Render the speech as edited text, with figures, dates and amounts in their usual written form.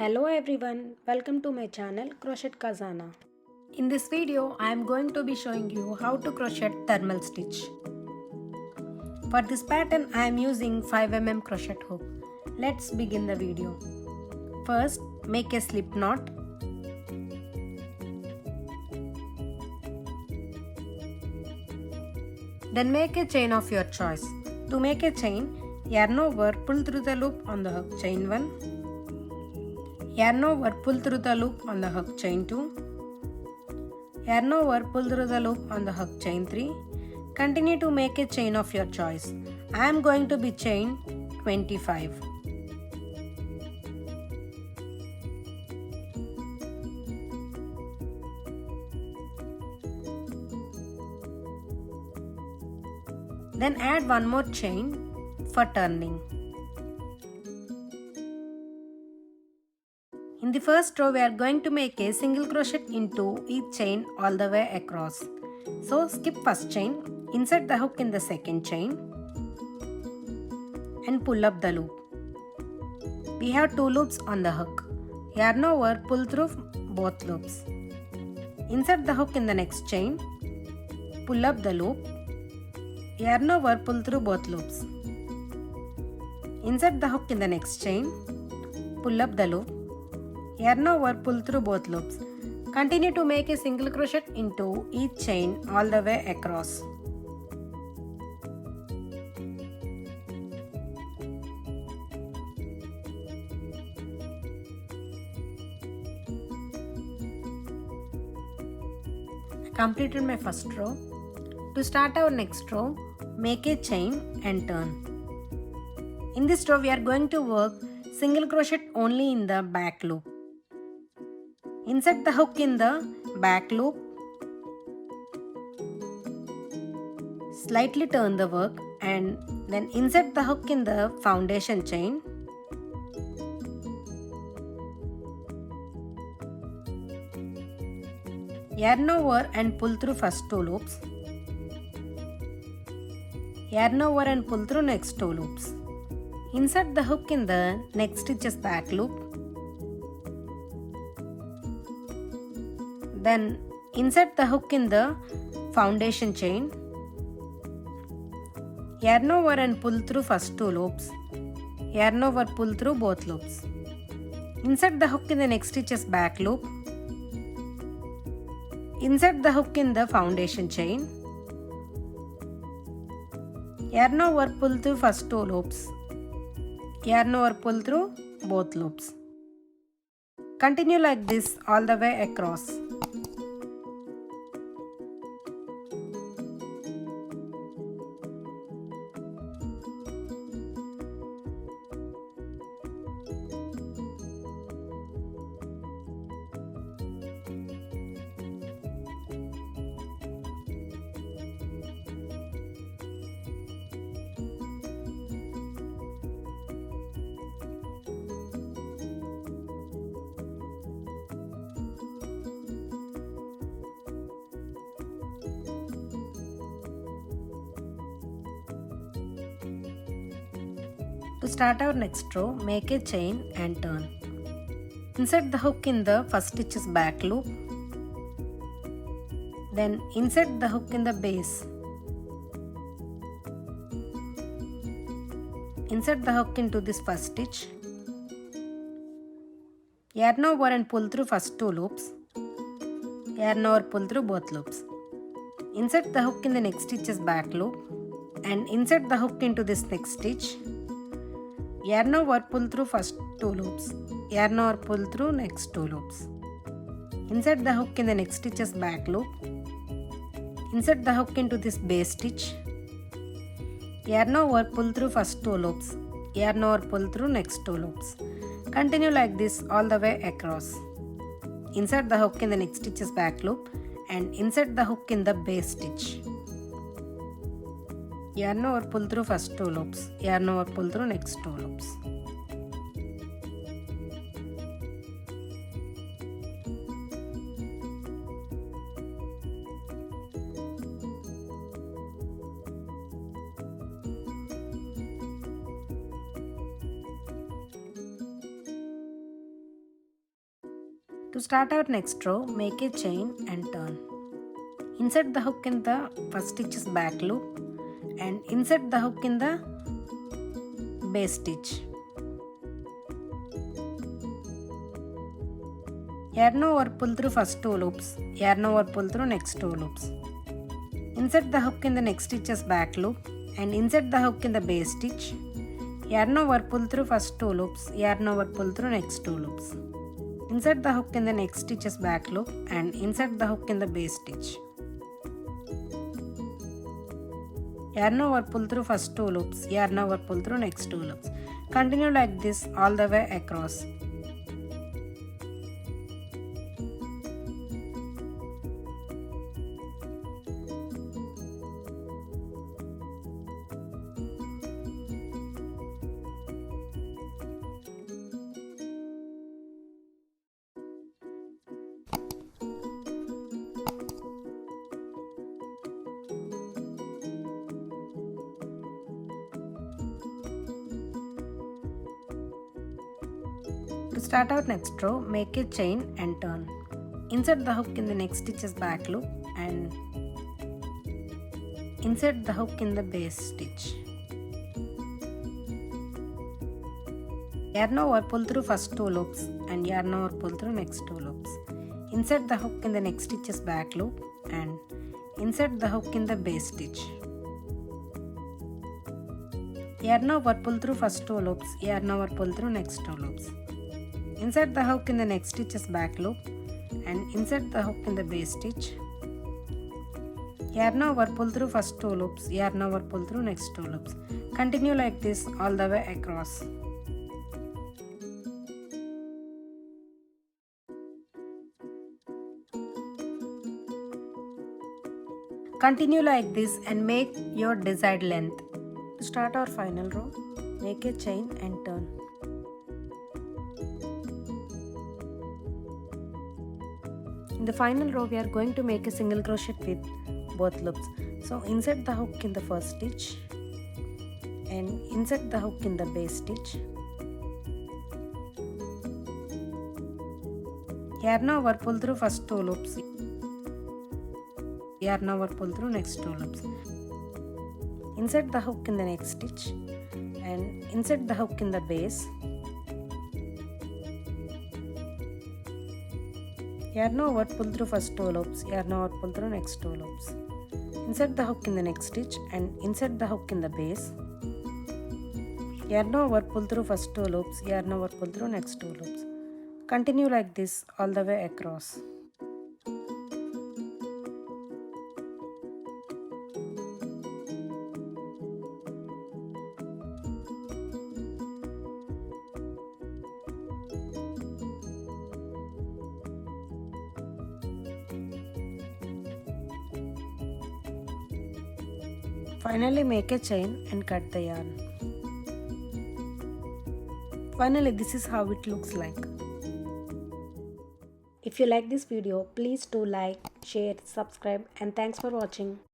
Hello everyone, welcome to my channel Crochet Khazana. In this video, I am going to be showing you how to crochet thermal stitch. For this pattern, I am using 5mm crochet hook. Let's begin the video. First, make a slip knot. Then make a chain of your choice. To make a chain, yarn over, pull through the loop on the hook, chain 1. Yarn over, pull through the loop on the hook, chain 2. Yarn over, pull through the loop on the hook, chain 3. Continue to make a chain of your choice. I am going to be chain 25. Then add one more chain for turning. In the first row, we are going to make a single crochet into each chain all the way across. So skip first chain, insert the hook in the second chain and pull up the loop. We have 2 loops on the hook. Yarn over, pull through both loops. Insert the hook in the next chain, pull up the loop. Yarn over, pull through both loops. Insert the hook in the next chain, pull up the loop. Yarn over, pull through both loops. Continue to make a single crochet into each chain all the way across. I completed my first row. To start our next row, make a chain and turn. In this row, we are going to work single crochet only in the back loop. Insert the hook in the back loop. Slightly turn the work and then insert the hook in the foundation chain. Yarn over and pull through first 2 loops. Yarn over and pull through next 2 loops. Insert the hook in the next stitch's back loop. Then insert the hook in the foundation chain. Yarn over and pull through first 2 loops. Yarn over, pull through both loops. Insert the hook in the next stitch's back loop. Insert the hook in the foundation chain. Yarn over, pull through first 2 loops. Yarn over, pull through both loops. Continue like this all the way across. To start our next row, make a chain and turn. Insert the hook in the first stitch's back loop. Then insert the hook in the base. Insert the hook into this first stitch. Yarn over and pull through first 2 loops. Yarn over, pull through both loops. Insert the hook in the next stitch's back loop and insert the hook into this next stitch. Yarn over, pull through first 2 loops. Yarn over, pull through next 2 loops. Insert the hook in the next stitch's back loop. Insert the hook into this base stitch. Yarn over, pull through first 2 loops. Yarn over, pull through next 2 loops. Continue like this all the way across. Insert the hook in the next stitch's back loop and insert the hook in the base stitch. Yarn over, pull through first 2 loops. Yarn over, pull through next 2 loops. To start our next row, make a chain and turn. Insert the hook in the first stitch's back loop and insert the hook in the base stitch. Yarn over, pull through first 2 loops, yarn over, pull through next 2 loops. Insert the hook in the next stitch's back loop and insert the hook in the base stitch. Yarn over, pull through first 2 loops, yarn over, pull through next 2 loops. Insert the hook in the next stitch's back loop and insert the hook in the base stitch. Yarn over, pull through first 2 loops, yarn over, pull through next 2 loops. Continue like this all the way across. To start our next row, make a chain and turn. Insert the hook in the next stitch's back loop and insert the hook in the base stitch. Yarn over, pull through first 2 loops and yarn over, pull through next 2 loops. Insert the hook in the next stitch's back loop and insert the hook in the base stitch. Yarn over, pull through first 2 loops, yarn over, pull through next 2 loops. Insert the hook in the next stitch's back loop and insert the hook in the base stitch. Yarn over, pull through first 2 loops, yarn over, pull through next 2 loops. Continue like this all the way across. Continue like this and make your desired length. To start our final row, make a chain and turn. In the final row, we are going to make a single crochet with both loops. So insert the hook in the first stitch and insert the hook in the base stitch. Yarn over, pull through first 2 loops. Yarn over, pull through next 2 loops. Insert the hook in the next stitch and insert the hook in the base. Yarn over, pull through first 2 loops, yarn over, pull through next 2 loops. Insert the hook in the next stitch and insert the hook in the base. Yarn over, pull through first 2 loops, yarn over, pull through next 2 loops. Continue like this all the way across. Finally, make a chain and cut the yarn. Finally, this is how it looks like. If you like this video, please do like, share, subscribe, and thanks for watching.